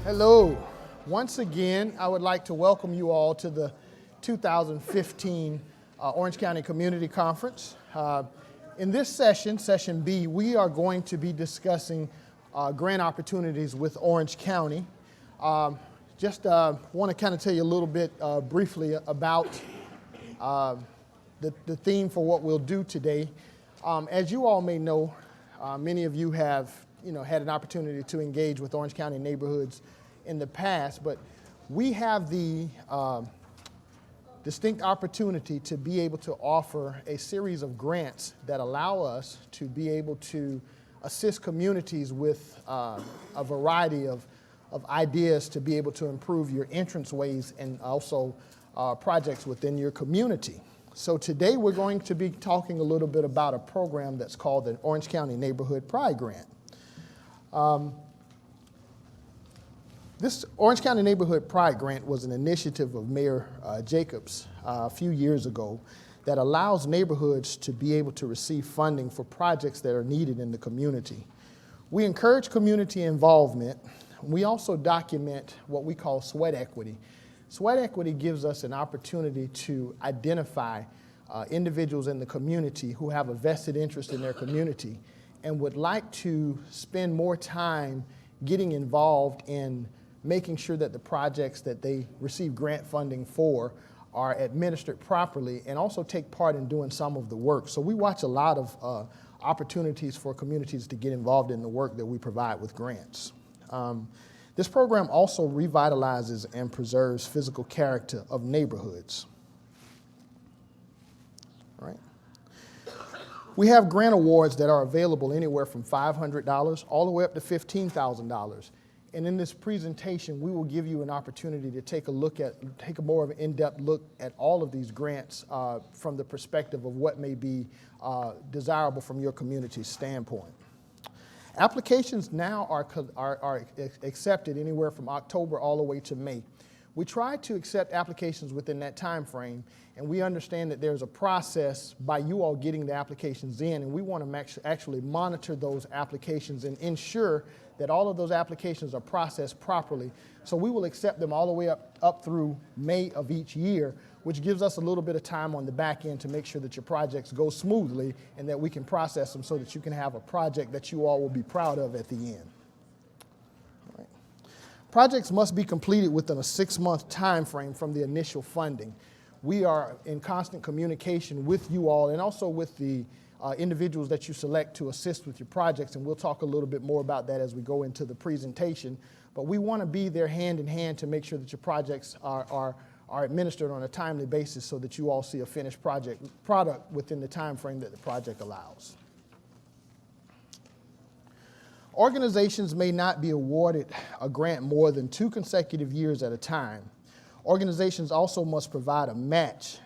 Hello. Once again, I would like to welcome you all to the 2015 Orange County Community Conference. In this session, Session B, we are going to be discussing grant opportunities with Orange County. Want to kind of tell you a little bit briefly about the theme for what we'll do today. As you all may know, many of you have had an opportunity to engage with Orange County neighborhoods in the past, but we have the distinct opportunity to be able to offer a series of grants that allow us to be able to assist communities with a variety of ideas to be able to improve your entranceways and also projects within your community. So today we're going to be talking a little bit about a program that's called the Orange County Neighborhood Pride Grant. This Orange County Neighborhood Pride Grant was an initiative of Mayor Jacobs a few years ago that allows neighborhoods to be able to receive funding for projects that are needed in the community. We encourage community involvement. We also document what we call sweat equity. Sweat equity gives us an opportunity to identify individuals in the community who have a vested interest in their community and would like to spend more time getting involved in making sure that the projects that they receive grant funding for are administered properly and also take part in doing some of the work. So we watch a lot of opportunities for communities to get involved in the work that we provide with grants. This program also revitalizes and preserves physical character of neighborhoods. All right. We have grant awards that are available anywhere from $500 all the way up to $15,000. And in this presentation, we will give you an opportunity to take a more of an in-depth look at all of these grants from the perspective of what may be desirable from your community's standpoint. Applications now are accepted anywhere from October all the way to May. We try to accept applications within that time frame, and we understand that there's a process by you all getting the applications in, and we want to actually monitor those applications and ensure that all of those applications are processed properly. So we will accept them all the way up through May of each year, which gives us a little bit of time on the back end to make sure that your projects go smoothly and that we can process them so that you can have a project that you all will be proud of at the end. All right. Projects must be completed within a 6-month time frame from the initial funding. We are in constant communication with you all and also with the individuals that you select to assist with your projects, and we'll talk a little bit more about that as we go into the presentation. But we want to be there hand in hand to make sure that your projects are administered on a timely basis so that you all see a finished product within the time frame that the project allows. Organizations may not be awarded a grant more than 2 consecutive years at a time. Organizations also must provide a match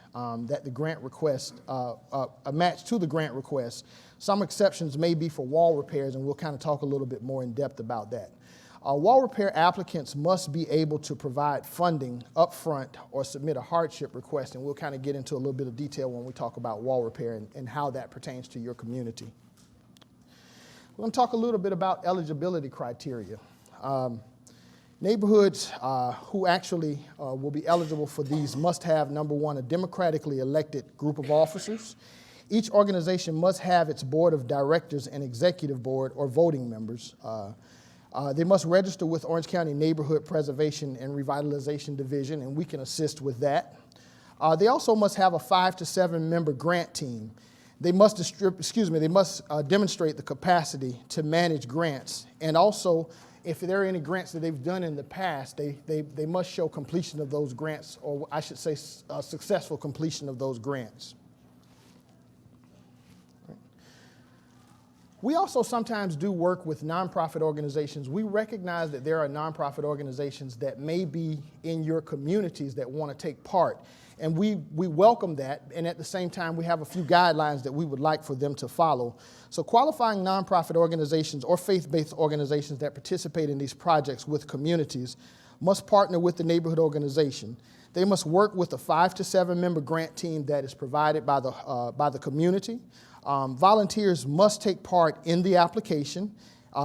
that the grant request, a match to the grant request. Some exceptions may be for wall repairs, and we'll kind of talk a little bit more in depth about that. Wall repair applicants must be able to provide funding up front or submit a hardship request, and we'll kind of get into a little bit of detail when we talk about wall repair and how that pertains to your community. We're going to talk a little bit about eligibility criteria. Neighborhoods who actually will be eligible for these must have, number one, a democratically elected group of officers. Each organization must have its board of directors and executive board or voting members. They must register with Orange County Neighborhood Preservation and Revitalization Division, and we can assist with that. They also must have a 5 to 7 member grant team. They must demonstrate the capacity to manage grants, and also if there are any grants that they've done in the past, they must show completion of those grants, or I should say successful completion of those grants. We also sometimes do work with nonprofit organizations. We recognize that there are nonprofit organizations that may be in your communities that want to take part. And we welcome that, and at the same time, we have a few guidelines that we would like for them to follow. So qualifying nonprofit organizations or faith-based organizations that participate in these projects with communities must partner with the neighborhood organization. They must work with a 5 to 7 member grant team that is provided by the community. Volunteers must take part in the application.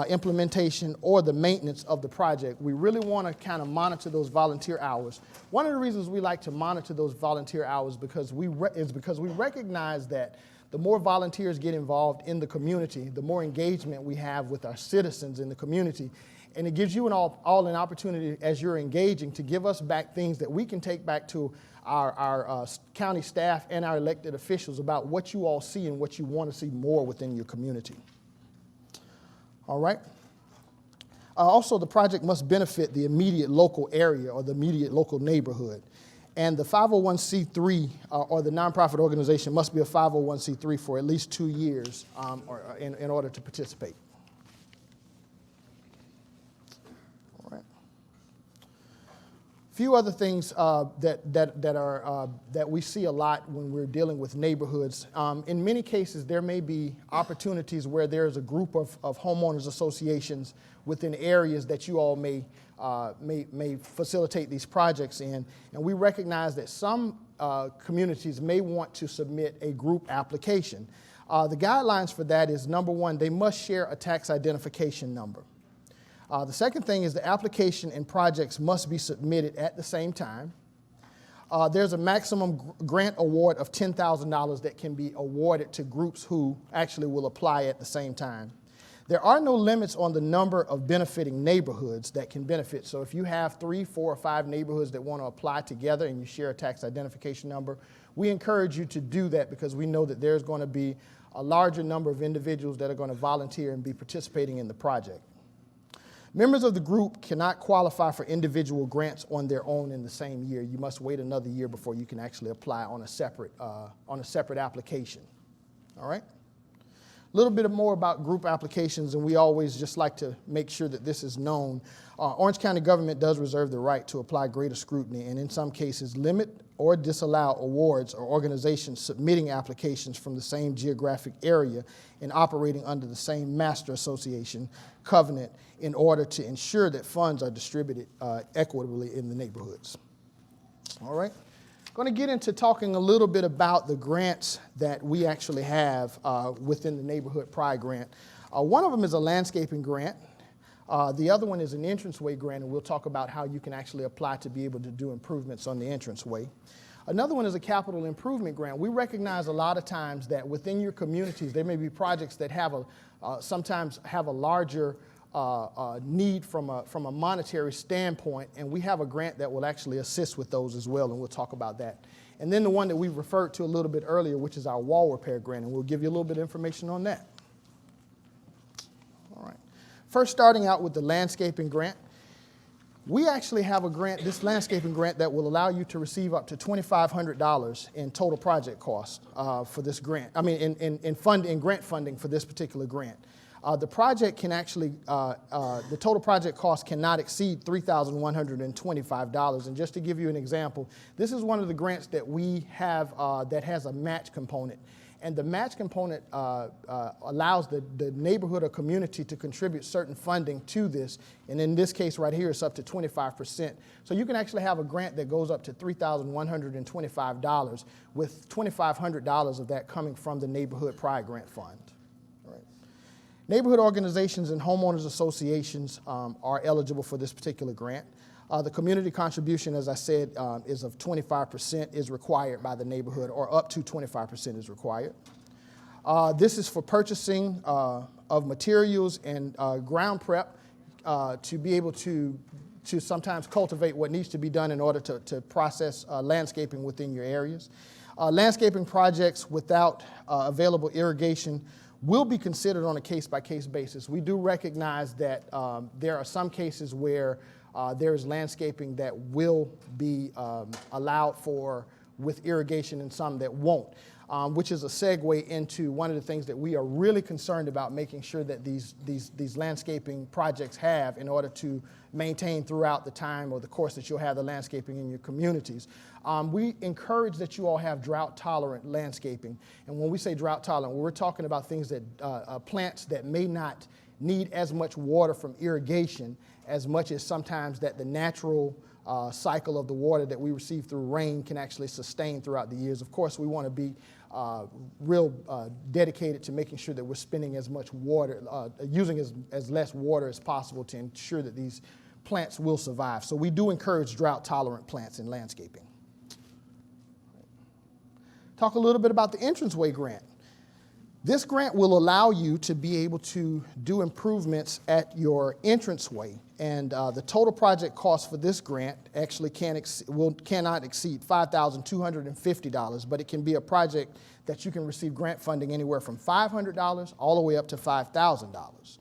implementation, or the maintenance of the project. We really want to kind of monitor those volunteer hours. One of the reasons we like to monitor those volunteer hours is because we recognize that the more volunteers get involved in the community, the more engagement we have with our citizens in the community. And it gives you all an opportunity, as you're engaging, to give us back things that we can take back to our county staff and our elected officials about what you all see and what you want to see more within your community. All right? Also, the project must benefit the immediate local area or the immediate local neighborhood. And the 501c3 or the nonprofit organization must be a 501c3 for at least 2 years in order to participate. All right. A few other things that we see a lot when we're dealing with neighborhoods. In many cases, there may be opportunities where there's a group of homeowners associations within areas that you all may facilitate these projects in. And we recognize that some communities may want to submit a group application. The guidelines for that is, number one, they must share a tax identification number. The second thing is the application and projects must be submitted at the same time. There's a maximum grant award of $10,000 that can be awarded to groups who actually will apply at the same time. There are no limits on the number of benefiting neighborhoods that can benefit. So if you have 3, 4, or 5 neighborhoods that want to apply together and you share a tax identification number, we encourage you to do that because we know that there's going to be a larger number of individuals that are going to volunteer and be participating in the project. Members of the group cannot qualify for individual grants on their own in the same year. You must wait another year before you can actually apply on a separate application. All right? A little bit more about group applications, and we always just like to make sure that this is known. Orange County government does reserve the right to apply greater scrutiny and in some cases limit or disallow awards or organizations submitting applications from the same geographic area and operating under the same master association covenant in order to ensure that funds are distributed equitably in the neighborhoods. All right. Going to get into talking a little bit about the grants that we actually have within the Neighborhood Pride Grant. One of them is a landscaping grant. The other one is an entranceway grant, and we'll talk about how you can actually apply to be able to do improvements on the entranceway. Another one is a capital improvement grant. We recognize a lot of times that within your communities, there may be projects that have sometimes have a larger need from a monetary standpoint, and we have a grant that will actually assist with those as well, and we'll talk about that. And then the one that we referred to a little bit earlier, which is our wall repair grant, and we'll give you a little bit of information on that. All right. First, starting out with the landscaping grant. We actually have a grant, this landscaping grant, that will allow you to receive up to $2,500 in total project cost for this grant. I mean, in grant funding for this particular grant. The project can actually, the total project cost cannot exceed $3,125. And just to give you an example, this is one of the grants that we have that has a match component. And the match component allows the neighborhood or community to contribute certain funding to this. And in this case right here, it's up to 25%. So you can actually have a grant that goes up to $3,125 with $2,500 of that coming from the Neighborhood Pride Grant Fund. Neighborhood organizations and homeowners associations are eligible for this particular grant. The community contribution, as I said, is of 25% is required by the neighborhood, or up to 25% is required. This is for purchasing of materials and ground prep to be able to sometimes cultivate what needs to be done in order to process landscaping within your areas. Landscaping projects without available irrigation will be considered on a case-by-case basis. We do recognize that there are some cases where there is landscaping that will be allowed for with irrigation and some that won't, which is a segue into one of the things that we are really concerned about making sure that these landscaping projects have in order to maintain throughout the time or the course that you'll have the landscaping in your communities. We encourage that you all have drought-tolerant landscaping. And when we say drought-tolerant, we're talking about things that, plants that may not need as much water from irrigation as much as sometimes that the natural cycle of the water that we receive through rain can actually sustain throughout the years. Of course, we want to be real dedicated to making sure that we're spending as much water, using as less water as possible to ensure that these plants will survive. So we do encourage drought-tolerant plants in landscaping. Talk a little bit about the entranceway grant. This grant will allow you to be able to do improvements at your entranceway, and the total project cost for this grant actually cannot exceed $5,250, but it can be a project that you can receive grant funding anywhere from $500 all the way up to $5,000.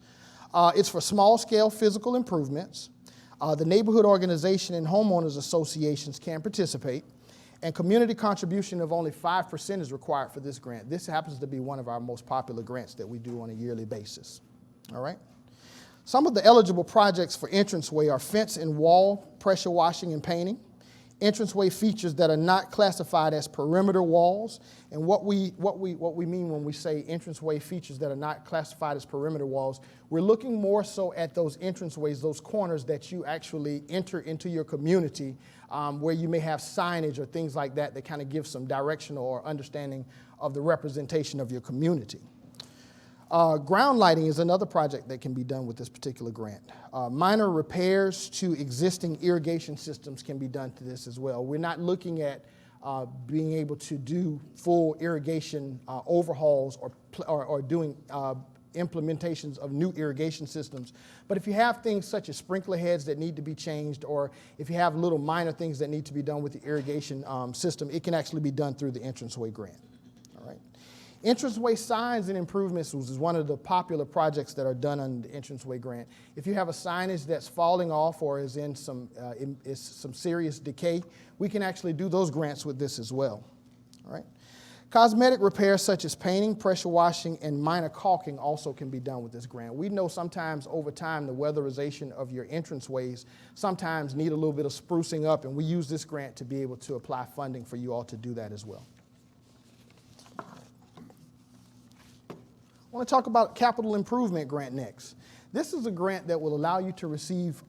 It's for small-scale physical improvements. The neighborhood organization and homeowners associations can participate, and community contribution of only 5% is required for this grant. This happens to be one of our most popular grants that we do on a yearly basis. All right? Some of the eligible projects for entranceway are fence and wall pressure washing and painting, entranceway features that are not classified as perimeter walls. And what we mean when we say entranceway features that are not classified as perimeter walls, we're looking more so at those entranceways, those corners that you actually enter into your community, where you may have signage or things like that that kind of give some directional or understanding of the representation of your community. Ground lighting is another project that can be done with this particular grant. Minor repairs to existing irrigation systems can be done to this as well. We're not looking at being able to do full irrigation overhauls or doing implementations of new irrigation systems. But if you have things such as sprinkler heads that need to be changed, or if you have little minor things that need to be done with the irrigation system, it can actually be done through the entranceway grant. All right. Entranceway signs and improvements is one of the popular projects that are done under the entranceway grant. If you have a signage that's falling off or is in some serious decay, we can actually do those grants with this as well. All right. Cosmetic repairs such as painting, pressure washing, and minor caulking also can be done with this grant. We know sometimes over time the weatherization of your entranceways sometimes need a little bit of sprucing up, and we use this grant to be able to apply funding for you all to do that as well. I want to talk about capital improvement grant next. This is a grant that will allow you to receive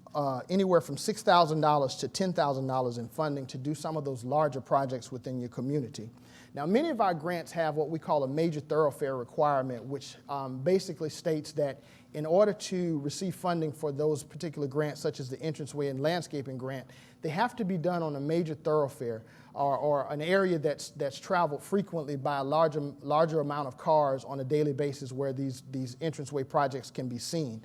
anywhere from $6,000 to $10,000 in funding to do some of those larger projects within your community. Now, many of our grants have what we call a major thoroughfare requirement, which basically states that in order to receive funding for those particular grants, such as the entranceway and landscaping grant, they have to be done on a major thoroughfare or an area that's traveled frequently by a larger amount of cars on a daily basis where these entranceway projects can be seen.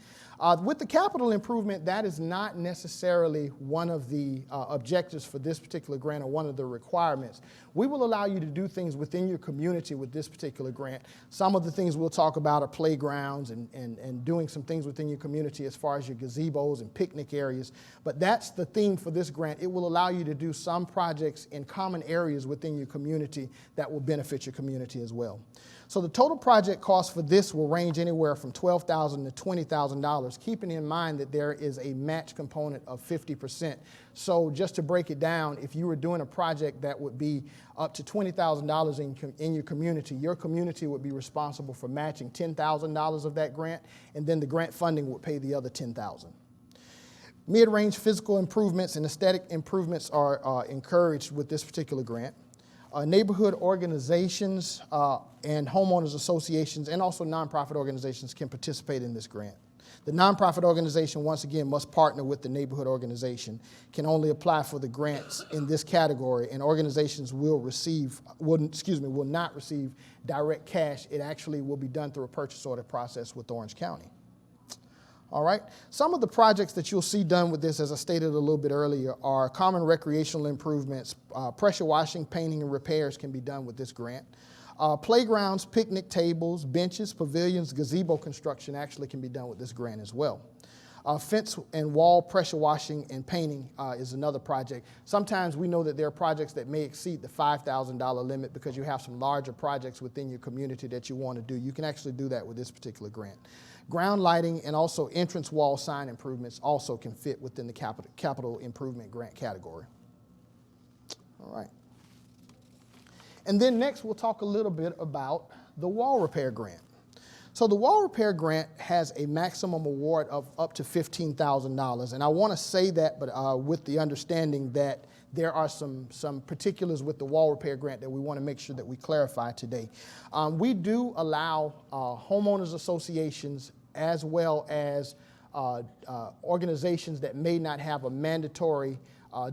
With the capital improvement, that is not necessarily one of the objectives for this particular grant or one of the requirements. We will allow you to do things within your community with this particular grant. Some of the things we'll talk about are playgrounds and doing some things within your community as far as your gazebos and picnic areas. But that's the theme for this grant. It will allow you to do some projects in common areas within your community that will benefit your community as well. So the total project cost for this will range anywhere from $12,000 to $20,000, keeping in mind that there is a match component of 50%. So just to break it down, if you were doing a project that would be up to $20,000 in your community would be responsible for matching $10,000 of that grant, and then the grant funding would pay the other $10,000. Mid-range physical improvements and aesthetic improvements are encouraged with this particular grant. Neighborhood organizations and homeowners associations and also nonprofit organizations can participate in this grant. The nonprofit organization, once again, must partner with the neighborhood organization, can only apply for the grants in this category, and organizations will not receive direct cash. It actually will be done through a purchase order process with Orange County. All right. Some of the projects that you'll see done with this, as I stated a little bit earlier, are common recreational improvements. Pressure washing, painting, and repairs can be done with this grant. Playgrounds, picnic tables, benches, pavilions, gazebo construction actually can be done with this grant as well. Fence and wall pressure washing and painting is another project. Sometimes we know that there are projects that may exceed the $5,000 limit because you have some larger projects within your community that you want to do. You can actually do that with this particular grant. Ground lighting and also entrance wall sign improvements also can fit within the capital improvement grant category. All right. And then next we'll talk a little bit about the wall repair grant. So the wall repair grant has a maximum award of up to $15,000. And I want to say that, but with the understanding that there are some particulars with the wall repair grant that we want to make sure that we clarify today. We do allow homeowners associations as well as organizations that may not have a mandatory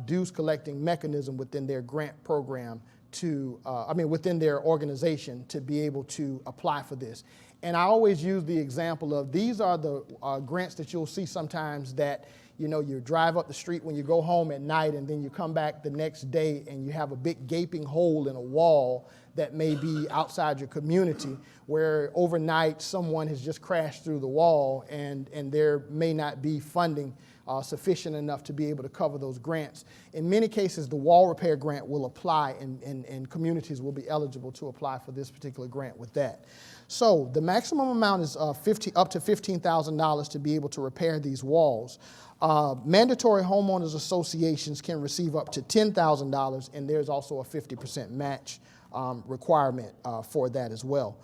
dues collecting mechanism within their grant program within their organization to be able to apply for this. And I always use the example of these are the grants that you'll see sometimes that, you know, you drive up the street when you go home at night and then you come back the next day and you have a big gaping hole in a wall that may be outside your community where overnight someone has just crashed through the wall and there may not be funding sufficient enough to be able to cover those grants. In many cases, the wall repair grant will apply and communities will be eligible to apply for this particular grant with that. So the maximum amount is up to $15,000 to be able to repair these walls. Mandatory homeowners associations can receive up to $10,000, and there's also a 50% match requirement for that as well.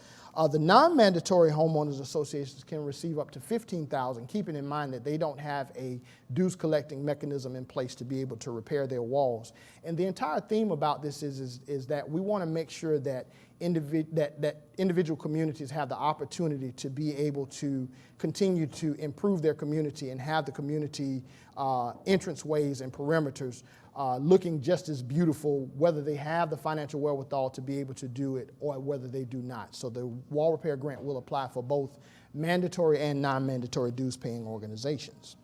The non-mandatory homeowners associations can receive up to $15,000, keeping in mind that they don't have a dues collecting mechanism in place to be able to repair their walls. And the entire theme about this is that we want to make sure that individual communities have the opportunity to be able to continue to improve their community and have the community entranceways and perimeters looking just as beautiful, whether they have the financial wherewithal to be able to do it or whether they do not. So the wall repair grant will apply for both mandatory and non-mandatory dues paying organizations.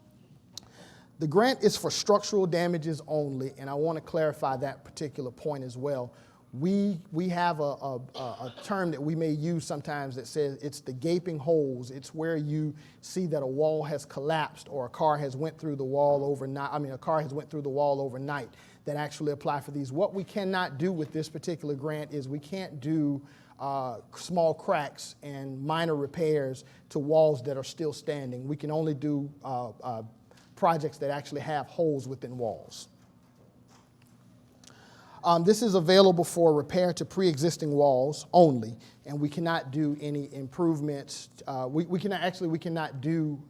The grant is for structural damages only, and I want to clarify that particular point as well. We have a term that we may use sometimes that says it's the gaping holes. It's where you see that a wall has collapsed or a car has went through the wall overnight. A car has went through the wall overnight that actually apply for these. What we cannot do with this particular grant is we can't do small cracks and minor repairs to walls that are still standing. We can only do projects that actually have holes within walls. This is available for repair to pre-existing walls only, and we cannot do any improvements. We cannot do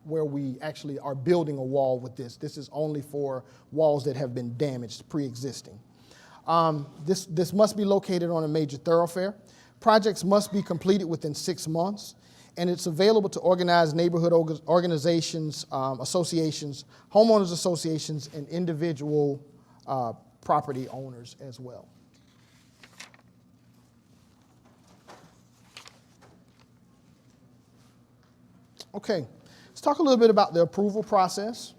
where we actually are building a wall with this. This is only for walls that have been damaged pre-existing. This must be located on a major thoroughfare. Projects must be completed within 6 months, and it's available to organized neighborhood organizations, associations, homeowners associations, and individual property owners as well. Okay, let's talk a little bit about the approval process.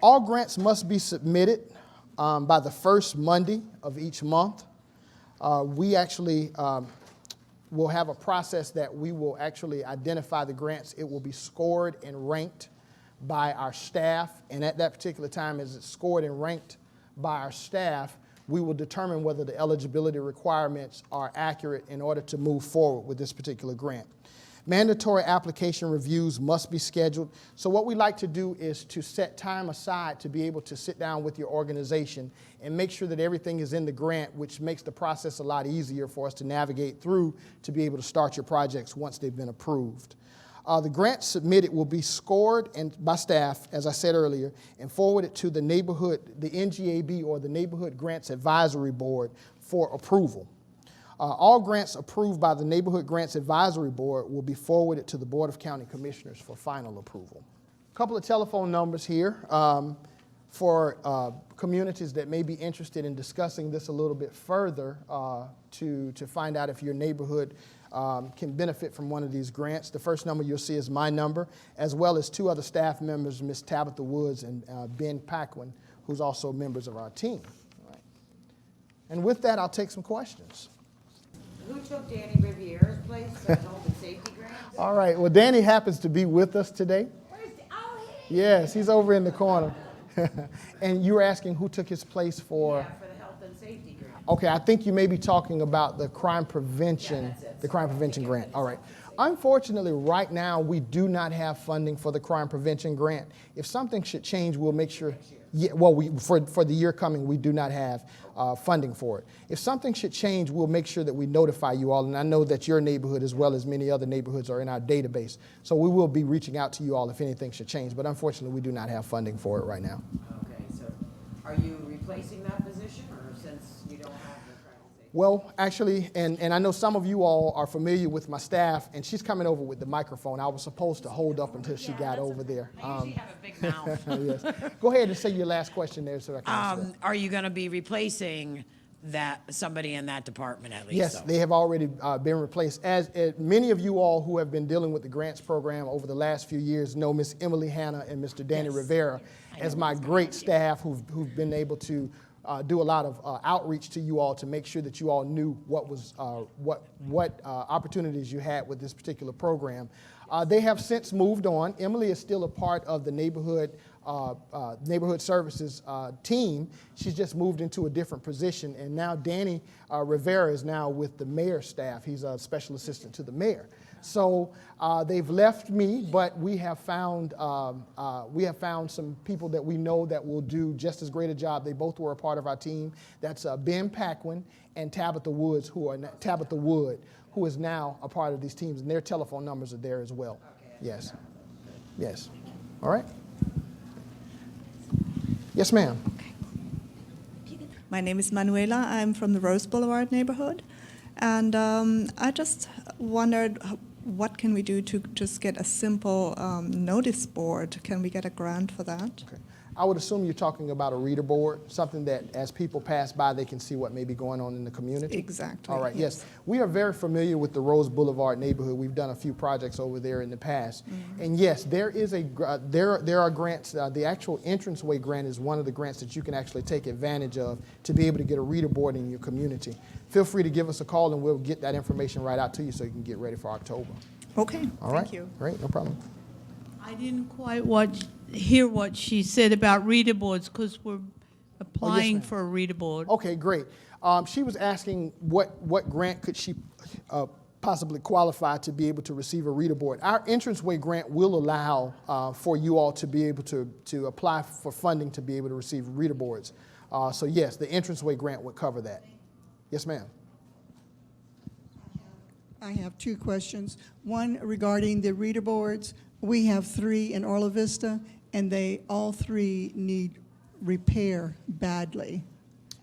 All grants must be submitted by the first Monday of each month. We actually will have a process that we will actually identify the grants. It will be scored and ranked by our staff, and at that particular time, as it's scored and ranked by our staff, we will determine whether the eligibility requirements are accurate in order to move forward with this particular grant. Mandatory application reviews must be scheduled. So what we like to do is to set time aside to be able to sit down with your organization and make sure that everything is in the grant, which makes the process a lot easier for us to navigate through to be able to start your projects once they've been approved. The grant submitted will be scored by staff, as I said earlier, and forwarded to the NGAB or the Neighborhood Grants Advisory Board for approval. All grants approved by the Neighborhood Grants Advisory Board will be forwarded to the Board of County Commissioners for final approval. A couple of telephone numbers here for communities that may be interested in discussing this a little bit further to find out if your neighborhood can benefit from one of these grants. The first number you'll see is my number, as well as two other staff members, Ms. Tabitha Woods and Ben Paquin, who's also members of our team. All right. And with that, I'll take some questions. Who took Danny Riviere's place at Health and Safety Grants? All right, well, Danny happens to be with us today. Where's the, oh, Yes, he's over in the corner. And you were asking who took his place for? Yeah, for the Health and Safety Grant. Okay, I think you may be talking about the crime prevention, the crime prevention grant. All right. Unfortunately, right now, we do not have funding for the crime prevention grant. If something should change, we'll make sure. Yeah, well, for the year coming, we do not have funding for it. If something should change, we'll make sure that we notify you all. And I know that your neighborhood, as well as many other neighborhoods, are in our database. So we will be reaching out to you all if anything should change. But unfortunately, we do not have funding for it right now. Okay, so are you replacing that position, or since you don't have the traffic safety? Well, actually, and I know some of you all are familiar with my staff, and she's coming over with the microphone. I was supposed to hold up until she got over there. I usually have a big mouth. Yes. Go ahead and say your last question there so I can answer that. Are you going to be replacing somebody in that department at least? Yes, though? they have already been replaced. As many of you all who have been dealing with the grants program over the last few years know Miss Emily Hanna and Mr. Danny Yes. Rivera as my great staff who've been able to do a lot of outreach to you all to make sure that you all knew what was what opportunities you had with this particular program. They have since moved on. Emily is still a part of the neighborhood services team. She's just moved into a different position, and now Danny Rivera is now with the mayor's staff. He's a special assistant to the mayor. So they've left me, but we have found some people that we know that will do just as great a job. They both were a part of our team. That's Ben Paquin and Tabitha Wood, who is now a part of these teams, and their telephone numbers are there as well. Yes. Yes. All right. Yes, ma'am. My name is Manuela. I'm from the Rose Boulevard neighborhood. And I just wondered, what can we do to just get a simple notice board? Can we get a grant for that? Okay. I would assume you're talking about a reader board, something that as people pass by, they can see what may be going on in the community. Exactly. All right, yes. We are very familiar with the Rose Boulevard neighborhood. We've done a few projects over there in the past. Mm-hmm. And yes, there is there are grants. The actual entranceway grant is one of the grants that you can actually take advantage of to be able to get a reader board in your community. Feel free to give us a call and we'll get that information right out to you so you can get ready for October. Okay, All right. thank you. Great, no problem. I didn't quite hear what she said about reader boards because we're applying ma'am. for a reader board. Okay, great. She was asking what grant could she possibly qualify to be able to receive a reader board. Our entranceway grant will allow for you all to be able to apply for funding to be able to receive reader boards. So yes, the entranceway grant would cover that. Yes, ma'am. I have two questions. One regarding the reader boards. We have 3 in Orla Vista, and they all 3 need repair badly.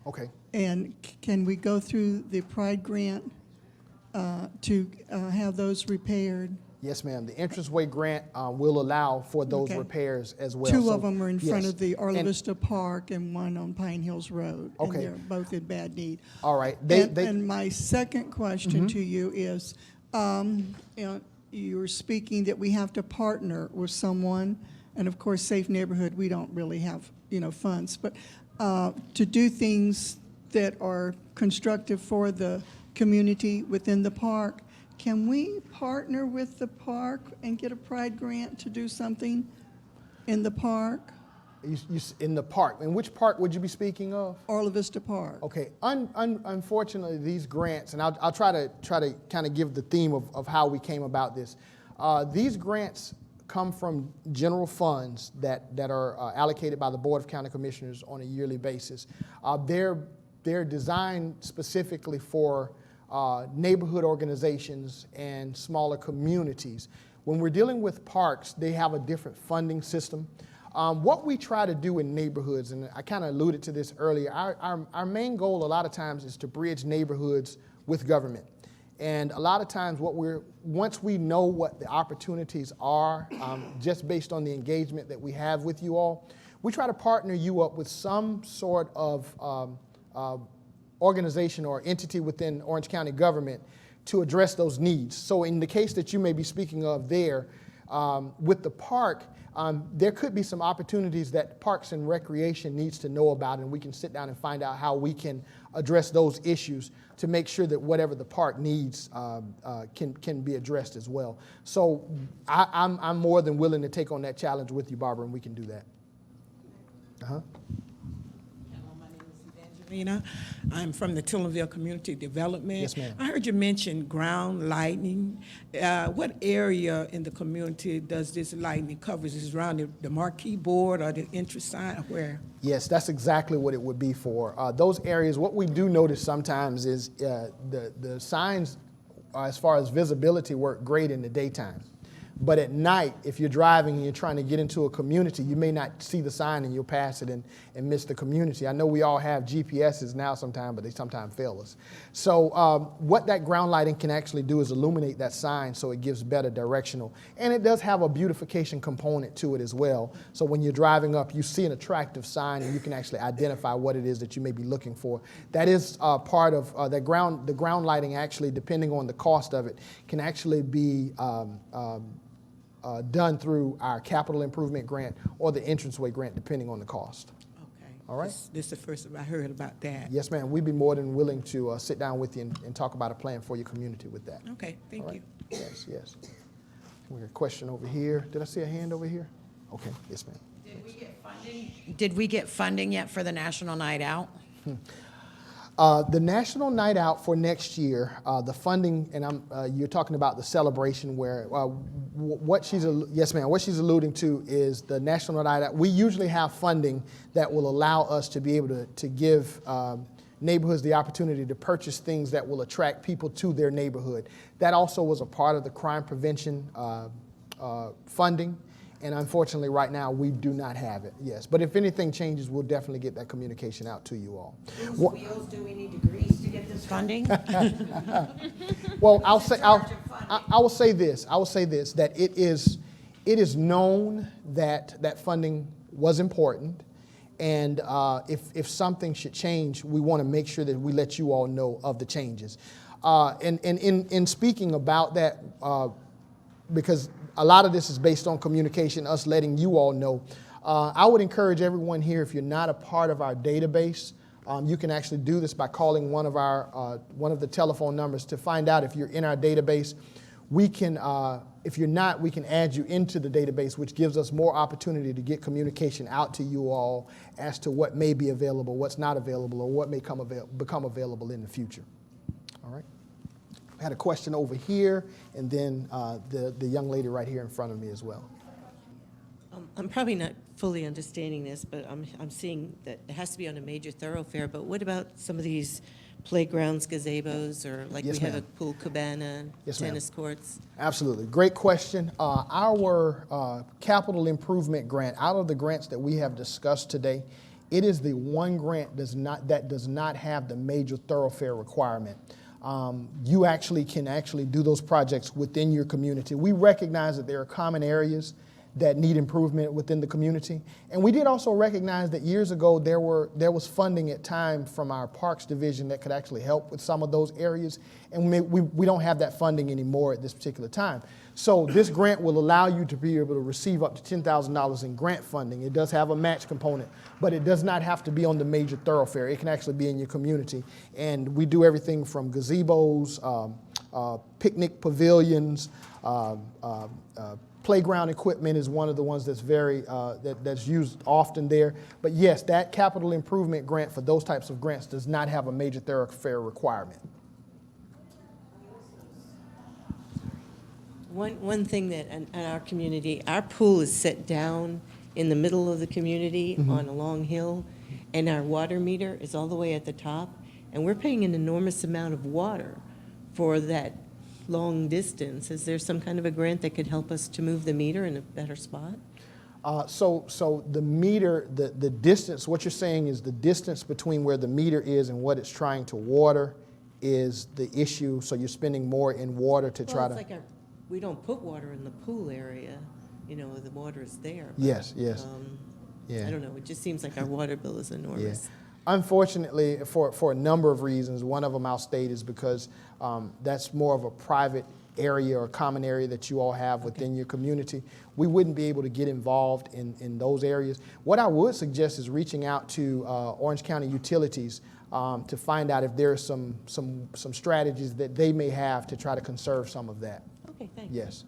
Okay. And can we go through the Pride grant to have those repaired? Yes, ma'am. The entranceway grant will allow for those Okay. repairs as well. 2 So, of them are in front yes. of the Orla And- Vista Park and one on Pine Hills Road. Okay. And they're both in bad need. All right. And my second question to you is, you were speaking that we have to partner with someone, and of course, Safe Neighborhood, we don't really have, funds, but to do things that are constructive for the community within the park. Can we partner with the park and get a Pride grant to do something in the park? In the park. And which park would you be speaking of? Orla Vista Park. Okay. Unfortunately, these grants, and I'll try to kind of give the theme of how we came about this. These grants come from general funds that are allocated by the Board of County Commissioners on a yearly basis. They're designed specifically for neighborhood organizations and smaller communities. When we're dealing with parks, they have a different funding system. What we try to do in neighborhoods, and I kind of alluded to this earlier, our main goal a lot of times is to bridge neighborhoods with government. And a lot of times once we know what the opportunities are, just based on the engagement that we have with you all, we try to partner you up with some sort of organization or entity within Orange County government to address those needs. So in the case that you may be speaking of there, with the park, there could be some opportunities that Parks and Recreation needs to know about, and we can sit down and find out how we can address those issues to make sure that whatever the park needs can be addressed as well. So I'm more than willing to take on that challenge with you, Barbara, and we can do that. Hello, my name is Lena. I'm from the Tillmanville Community Development. Yes, ma'am. I heard you mention ground lighting. What area in the community does this lighting cover? Is it around the marquee board or the entrance sign, or where? Yes, that's exactly what it would be for. Those areas, what we do notice sometimes is the signs, as far as visibility, work great in the daytime. But at night, if you're driving and you're trying to get into a community, you may not see the sign and you'll pass it and miss the community. I know we all have GPSs now sometimes, but they sometimes fail us. So what that ground lighting can actually do is illuminate that sign so it gives better directional. And it does have a beautification component to it as well. So when you're driving up, you see an attractive sign and you can actually identify what it is that you may be looking for. That is part of the ground lighting actually, depending on the cost of it, can actually be done through our capital improvement grant or the entranceway grant, depending on the cost. Okay. All right. This is the first time I heard about that. Yes, ma'am. We'd be more than willing to sit down with you and talk about a plan for your community with that. Okay, thank All right. you. Yes, yes. We got a question over here. Did I see a hand over here? Okay, yes, ma'am. Did we get funding yet for the National Night Out? The National Night Out for next year, the funding, and you're talking about the celebration where what she's alluding to is the National Night Out. We usually have funding that will allow us to be able to give neighborhoods the opportunity to purchase things that will attract people to their neighborhood. That also was a part of the crime prevention funding. And unfortunately, right now, we do not have it, yes. But if anything changes, we'll definitely get that communication out to you all. Whose wheels do we need to grease to get this funding? Well, I will say this, that it is known that that funding was important. And if something should change, we want to make sure that we let you all know of the changes. And in speaking about that, because a lot of this is based on communication, us letting you all know. I would encourage everyone here, if you're not a part of our database, you can actually do this by calling one of the telephone numbers to find out if you're in our database. We can, if you're not, we can add you into the database, which gives us more opportunity to get communication out to you all as to what may be available, what's not available, or what may become available in the future. All right. I had a question over here, and then the young lady right here in front of me as well. I'm probably not fully understanding this, but I'm seeing that it has to be on a major thoroughfare. But what about some of these playgrounds, gazebos, or like Yes, we have ma'am. a pool cabana, Yes, ma'am. tennis courts? Absolutely. Great question. Our capital improvement grant, out of the grants that we have discussed today, it is the one grant that does not have the major thoroughfare requirement. You can do those projects within your community. We recognize that there are common areas that need improvement within the community. And we did also recognize that years ago there was funding at time from our Parks Division that could actually help with some of those areas. And we don't have that funding anymore at this particular time. So this grant will allow you to be able to receive up to $10,000 in grant funding. It does have a match component, but it does not have to be on the major thoroughfare. It can actually be in your community. And we do everything from gazebos, picnic pavilions, playground equipment is one of the ones that's that's used often there. But yes, that capital improvement grant for those types of grants does not have a major thoroughfare requirement. One thing that in our community, our pool is set down in the middle of the community on a long hill, and our water meter is all the way at the top, and we're paying an enormous amount of water for that long distance. Is there some kind of a grant that could help us to move the meter in a better spot? So the meter, the distance, what you're saying is the distance between where the meter is and what it's trying to water is the issue. So you're spending more in water to try to. It's like we don't put water in the pool area, the water is there. But, Yes. I don't know, it just seems like our water bill is enormous. Unfortunately, for a number of reasons, one of them I'll state is because that's more of a private area or common area that you all have within your community. We wouldn't be able to get involved in those areas. What I would suggest is reaching out to Orange County Utilities to find out if there are some strategies that they may have to try to conserve some of that. Okay, thanks. Yes.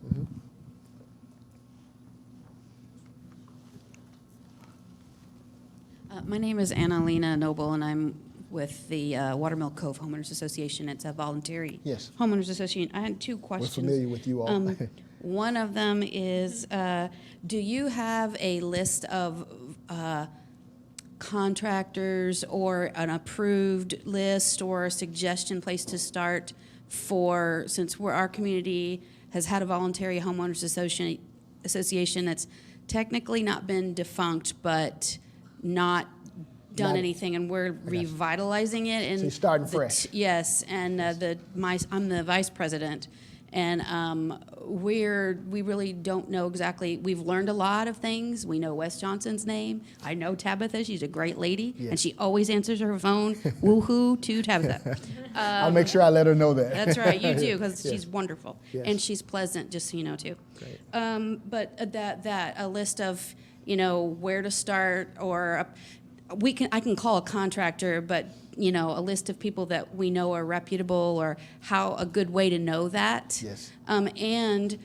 My name is Annalena Noble, and I'm with the Watermill Cove Homeowners Association. It's a voluntary Yes. homeowners association. I had two We're questions. familiar with you all. One of them is, do you have a list of contractors or an approved list or a suggestion place to start for, since our community has had a voluntary homeowners association that's technically not been defunct, but not done Not- anything, and we're revitalizing it. And So you're starting the fresh. Yes, and I'm the vice president, and we really don't know exactly. We've learned a lot of things. We know Wes Johnson's name. I know Tabitha. She's a great lady, Yes. and she always answers her phone. Woohoo to Tabitha. I'll make sure I let her know that. That's right, you do, because she's wonderful. Yes. And she's pleasant, just so you know, too. Great. But a list of, where to start, or I can call a contractor, but, a list of people that we know are reputable, or how a good way to know that. Yes. And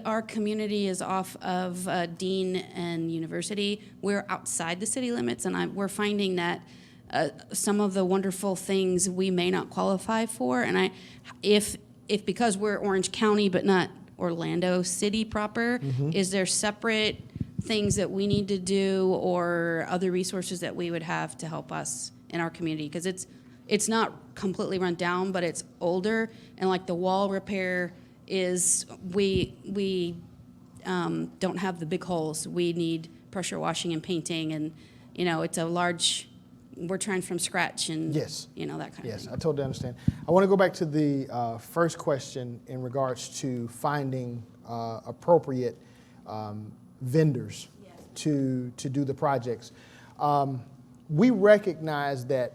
our community is off of Dean and University. We're outside the city limits, and we're finding that some of the wonderful things we may not qualify for. And if because we're Orange County but not Orlando City proper, is there separate things that we need to do or other resources that we would have to help us in our community? Because it's not completely run down, but it's older, and like the wall repair is, we don't have the big holes. We need pressure washing and painting, and it's a large. We're trying from scratch, and Yes. that kind of Yes, thing. I totally understand. I want to go back to the first question in regards to finding appropriate vendors to do the projects. We recognize that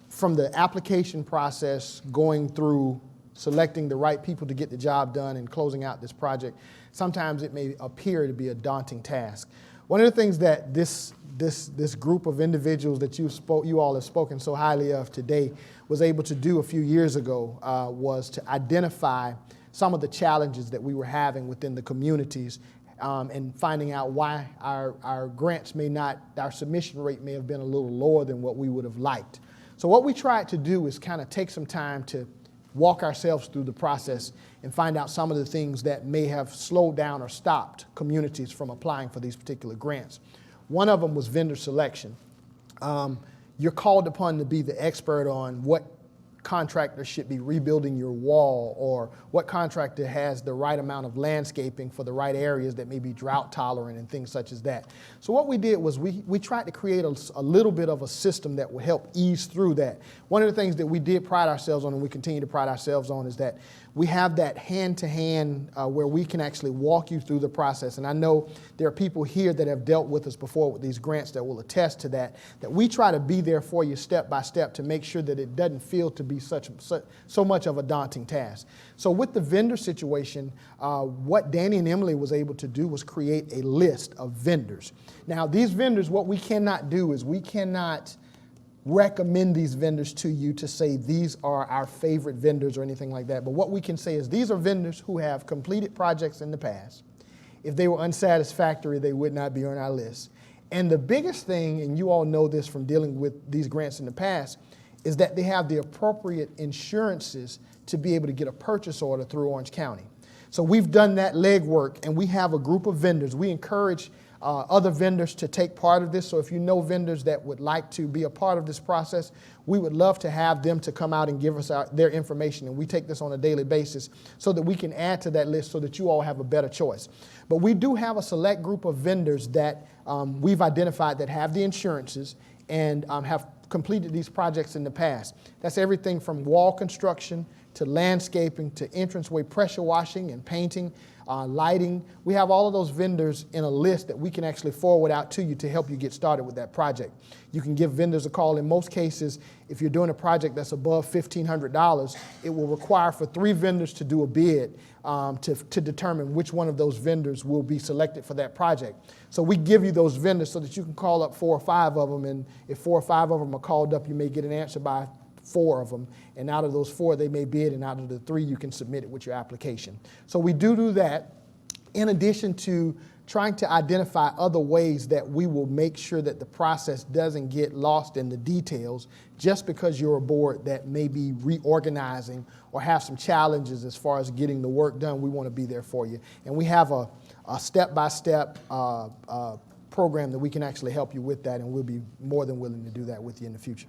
from the application process, going through selecting the right people to get the job done and closing out this project, sometimes it may appear to be a daunting task. One of the things that this group of individuals that you all have spoken so highly of today was able to do a few years ago was to identify some of the challenges that we were having within the communities, and finding out why our grants our submission rate may have been a little lower than what we would have liked. So what we tried to do is kind of take some time to walk ourselves through the process and find out some of the things that may have slowed down or stopped communities from applying for these particular grants. One of them was vendor selection. You're called upon to be the expert on what contractor should be rebuilding your wall, or what contractor has the right amount of landscaping for the right areas that may be drought tolerant and things such as that. So what we did was we tried to create a little bit of a system that would help ease through that. One of the things that we did pride ourselves on, and we continue to pride ourselves on, is that we have that hand-to-hand where we can actually walk you through the process. And I know there are people here that have dealt with us before with these grants that will attest to that we try to be there for you step by step to make sure that it doesn't feel to be so much of a daunting task. So with the vendor situation, what Danny and Emily was able to do was create a list of vendors. Now, these vendors, what we cannot do is we cannot recommend these vendors to you to say these are our favorite vendors or anything like that. But what we can say is these are vendors who have completed projects in the past. If they were unsatisfactory, they would not be on our list. And the biggest thing, and you all know this from dealing with these grants in the past, is that they have the appropriate insurances to be able to get a purchase order through Orange County. So we've done that legwork, and we have a group of vendors. We encourage other vendors to take part of this. So if you know vendors that would like to be a part of this process, we would love to have them to come out and give us their information. And we take this on a daily basis so that we can add to that list so that you all have a better choice. But we do have a select group of vendors that we've identified that have the insurances and have completed these projects in the past. That's everything from wall construction to landscaping to entranceway pressure washing and painting, lighting. We have all of those vendors in a list that we can actually forward out to you to help you get started with that project. You can give vendors a call. In most cases, if you're doing a project that's above $1,500, it will require for 3 vendors to do a bid to determine which one of those vendors will be selected for that project. So we give you those vendors so that you can call up 4 or 5 of them, and if 4 or 5 of them are called up, you may get an answer by 4 of them, and out of those 4 they may bid, and out of the 3 you can submit it with your application. So we do that. in addition to trying to identify other ways that we will make sure that the process doesn't get lost in the details just because you're a board that may be reorganizing or have some challenges as far as getting the work done. We want to be there for you. And we have a step-by-step program that we can actually help you with that, and we'll be more than willing to do that with you in the future.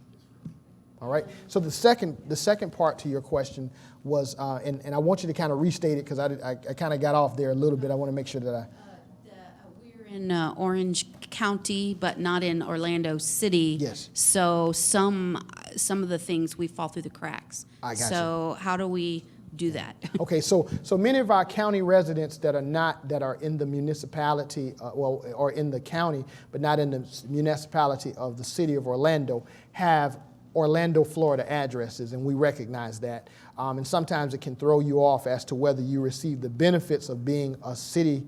All right. So the second part to your question was, and I want you to kind of restate it because I kind of got off there a little bit. I want to make sure that We're in Orange County, but not in Orlando City. Yes. So some of the things we fall through the cracks. I got you. So how do we do that? Okay, so many of our county residents that are in the municipality, or in the county, but not in the municipality of the city of Orlando, have Orlando, Florida addresses, and we recognize that. And sometimes it can throw you off as to whether you receive the benefits of being a city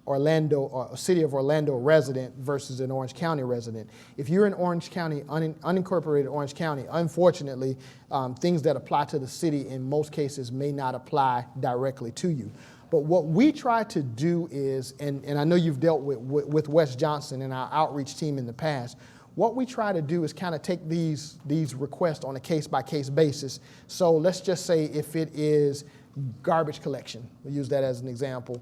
Orlando or a city of Orlando resident versus an Orange County resident. If you're in Orange County, unincorporated Orange County, unfortunately, things that apply to the city in most cases may not apply directly to you. But what we try to do is, and I know you've dealt with Wes Johnson and our outreach team in the past, what we try to do is kind of take these requests on a case-by-case basis. So let's just say if it is garbage collection, we'll use that as an example.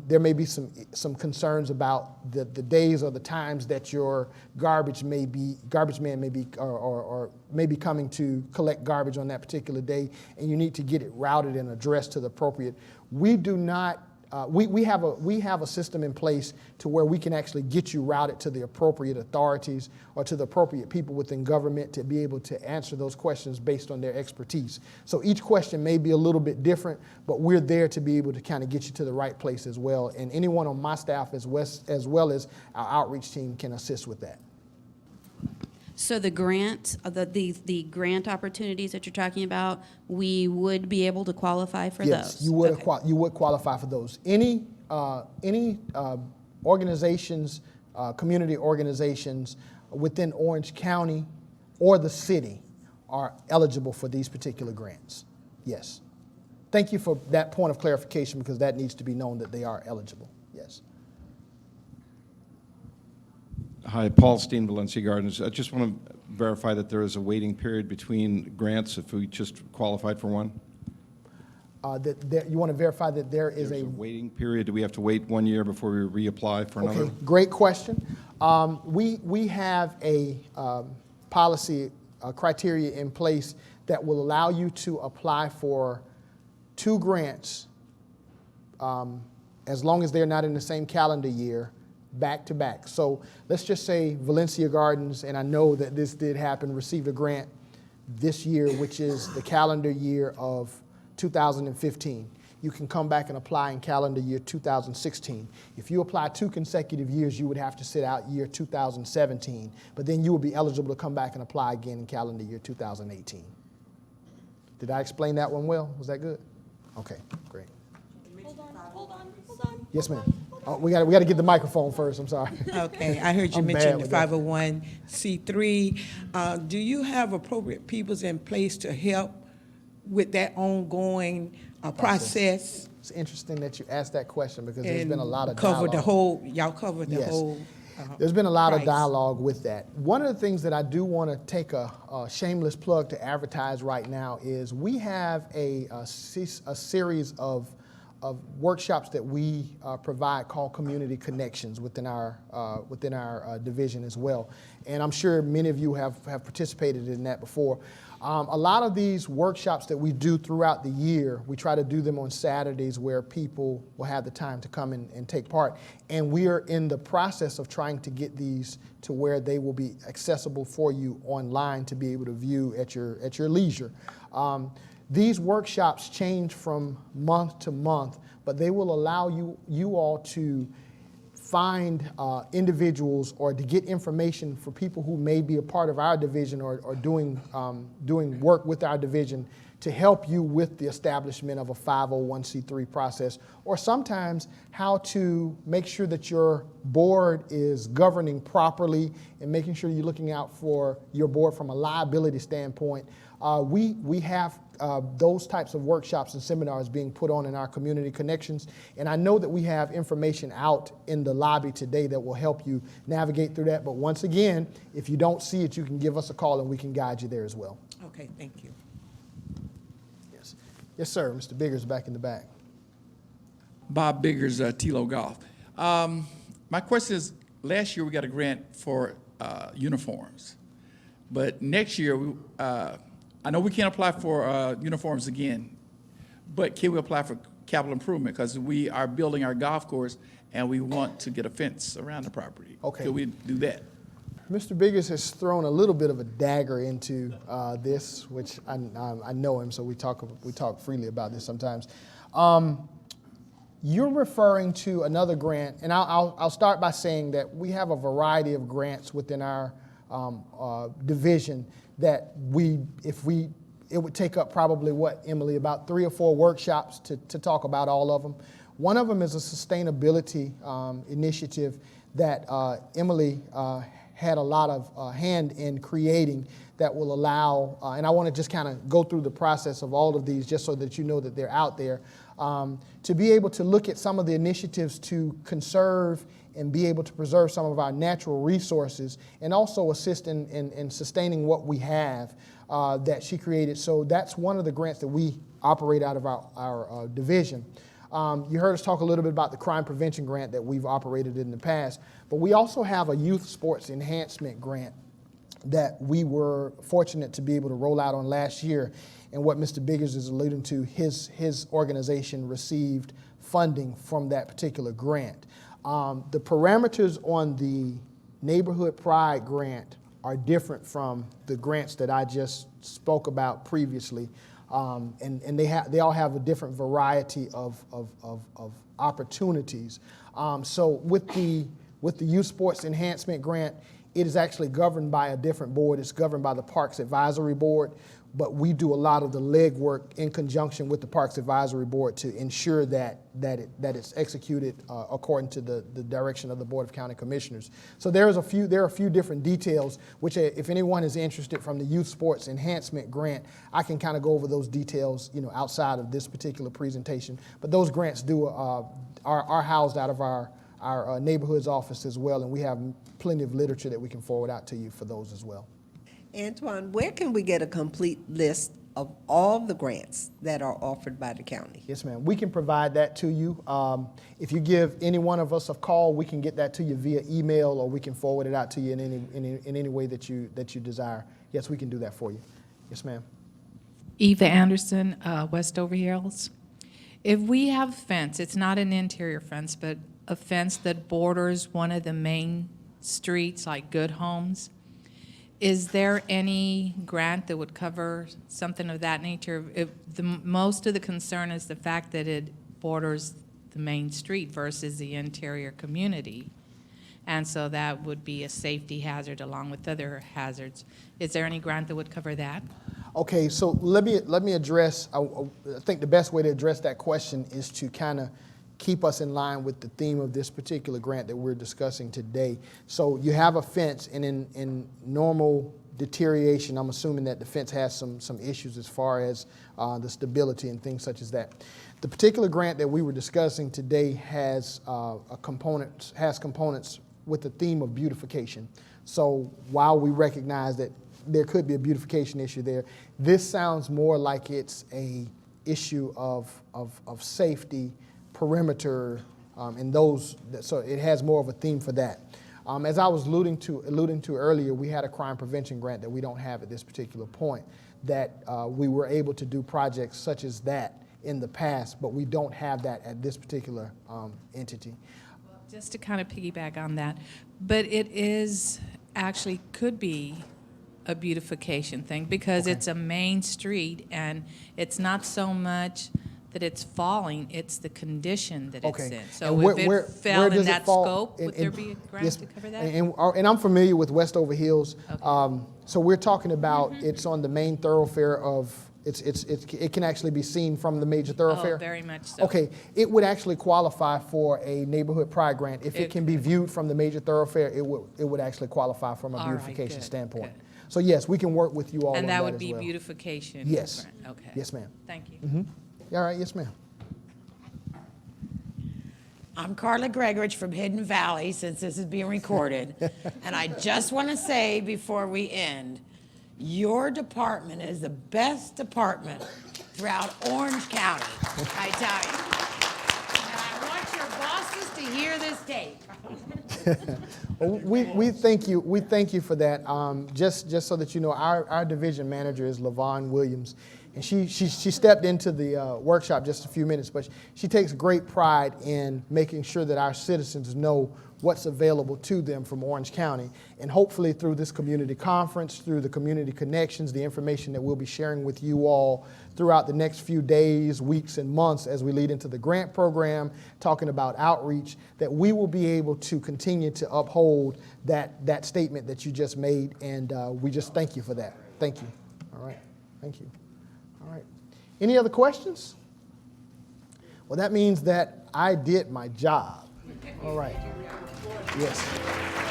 There may be some concerns about the days or the times that your garbage man may be or may be coming to collect garbage on that particular day, and you need to get it routed and addressed to the appropriate. We do not. We have a system in place to where we can actually get you routed to the appropriate authorities or to the appropriate people within government to be able to answer those questions based on their expertise. So each question may be a little bit different, but we're there to be able to kind of get you to the right place as well. And anyone on my staff as well as our outreach team can assist with that. So the grant, the grant opportunities that you're talking about, we would be able to qualify for Yes, those? you would Okay. you would qualify for those. Any organizations, community organizations within Orange County or the city are eligible for these particular grants. Yes. Thank you for that point of clarification because that needs to be known that they are eligible. Yes. Hi, Paul Steen, Valencia Gardens. I just want to verify that there is a waiting period between grants if we just qualified for one. You want to verify that there is There's a waiting period. Do we have to wait 1 year before we reapply for another? Okay, great question. We have a policy criteria in place that will allow you to apply for 2 grants as long as they're not in the same calendar year, back to back. So let's just say Valencia Gardens, and I know that this did happen, received a grant this year, which is the calendar year of 2015. You can come back and apply in calendar year 2016. If you apply 2 consecutive years, you would have to sit out year 2017, but then you will be eligible to come back and apply again in calendar year 2018. Did I explain that one well? Was that good? Okay, great. Hold on. Yes, ma'am. Oh, we got to get the microphone first. I'm sorry. Okay, I heard you I'm mention bad the with that. 501c3. Do you have appropriate peoples in place to help with that ongoing process? It's interesting that you asked that question because there's and been a lot of cover dialogue. y'all covered the Yes. whole There's been a lot of price. dialogue with that. One of the things that I do want to take a shameless plug to advertise right now is we have a series of workshops that we provide called Community Connections within our division as well. And I'm sure many of you have participated in that before. A lot of these workshops that we do throughout the year, we try to do them on Saturdays where people will have the time to come and take part. And we are in the process of trying to get these to where they will be accessible for you online to be able to view at your leisure. These workshops change from month to month, but they will allow you all to find individuals or to get information for people who may be a part of our division or doing work with our division to help you with the establishment of a 501c3 process, or sometimes how to make sure that your board is governing properly and making sure you're looking out for your board from a liability standpoint. We have those types of workshops and seminars being put on in our community connections, and I know that we have information out in the lobby today that will help you navigate through that. But once again, if you don't see it, you can give us a call and we can guide you there as well. Okay, thank you. Yes, yes, sir. Mr. Biggers back in the back. Bob Biggers, Tilo Golf. My question is, last year we got a grant for uniforms, but next year, I know we can't apply for uniforms again, but can we apply for capital improvement? Because we are building our golf course and we want to get a fence around the property. Okay. Could we do that? Mr. Biggers has thrown a little bit of a dagger into this, which I know him, so we talk freely about this sometimes. You're referring to another grant, and I'll start by saying that we have a variety of grants within our division that it would take up probably, Emily, about 3 or 4 workshops to talk about all of them. One of them is a sustainability initiative that Emily had a lot of hand in creating that will allow, and I want to just kind of go through the process of all of these just so that you know that they're out there, to be able to look at some of the initiatives to conserve and be able to preserve some of our natural resources and also assist in sustaining what we have that she created. So that's one of the grants that we operate out of our division. You heard us talk a little bit about the crime prevention grant that we've operated in the past, but we also have a youth sports enhancement grant that we were fortunate to be able to roll out on last year. And what Mr. Biggers is alluding to, his organization received funding from that particular grant. The parameters on the Neighborhood Pride grant are different from the grants that I just spoke about previously. And they all have a different variety of opportunities. So with the Youth Sports Enhancement Grant, it is actually governed by a different board. It's governed by the Parks Advisory Board, but we do a lot of the legwork in conjunction with the Parks Advisory Board to ensure that it's executed according to the direction of the Board of County Commissioners. So there are a few different details, which if anyone is interested from the Youth Sports Enhancement Grant, I can kind of go over those details, outside of this particular presentation. But those grants are housed out of our neighborhoods office as well, and we have plenty of literature that we can forward out to you for those as well. Antoine, where can we get a complete list of all the grants that are offered by the county? Yes, ma'am. We can provide that to you. If you give any one of us a call, we can get that to you via email, or we can forward it out to you in any way that you desire. Yes, we can do that for you. Yes, ma'am. Eva Anderson, Westover Hills. If we have a fence, it's not an interior fence, but a fence that borders one of the main streets, like Good Homes, is there any grant that would cover something of that nature? Most of the concern is the fact that it borders the main street versus the interior community. And so that would be a safety hazard along with other hazards. Is there any grant that would cover that? Okay, so let me address, I think the best way to address that question is to kind of keep us in line with the theme of this particular grant that we're discussing today. So you have a fence, and in normal deterioration, I'm assuming that the fence has some issues as far as the stability and things such as that. The particular grant that we were discussing today has components with the theme of beautification. So while we recognize that there could be a beautification issue there, this sounds more like it's a issue of safety, perimeter, and those, so it has more of a theme for that. As I was alluding to earlier, we had a crime prevention grant that we don't have at this particular point, that we were able to do projects such as that in the past, but we don't have that at this particular entity. Well, just to kind of piggyback on that, but it is actually could be a beautification thing because Okay. it's a main street and it's not so much that it's falling, it's the condition that it's Okay. in. So And if it fell in does it that fall? scope, would And- there be a grant yes, to cover that? And I'm familiar with Westover Hills. Okay. So we're talking about it's on the main thoroughfare of, it can actually be seen from the major thoroughfare? Oh, very much so. Okay, it would actually qualify for a neighborhood pride grant. If it It can be viewed from the major thoroughfare, it would actually qualify from a All right, beautification good, standpoint. good. So yes, we can work with you all on And that would as be well. beautification? Yes. grant. Okay. Yes, ma'am. Thank you. All right, yes, ma'am. I'm Carla Gregorich from Hidden Valley, since this is being recorded. And I just want to say before we end, your department is the best department throughout Orange County, I tell you. And I want your bosses to hear this tape. Well, we thank you for that. Just so that you know, our division manager is LaVon Williams, and she stepped into the workshop just a few minutes, but she takes great pride in making sure that our citizens know what's available to them from Orange County. And hopefully through this community conference, through the community connections, the information that we'll be sharing with you all throughout the next few days, weeks, and months as we lead into the grant program, talking about outreach, that we will be able to continue to uphold that statement that you just made. And we just thank you for that. Thank you. All right. Thank you. All right. Any other questions? Well, that means that I did my job. All right. Yes.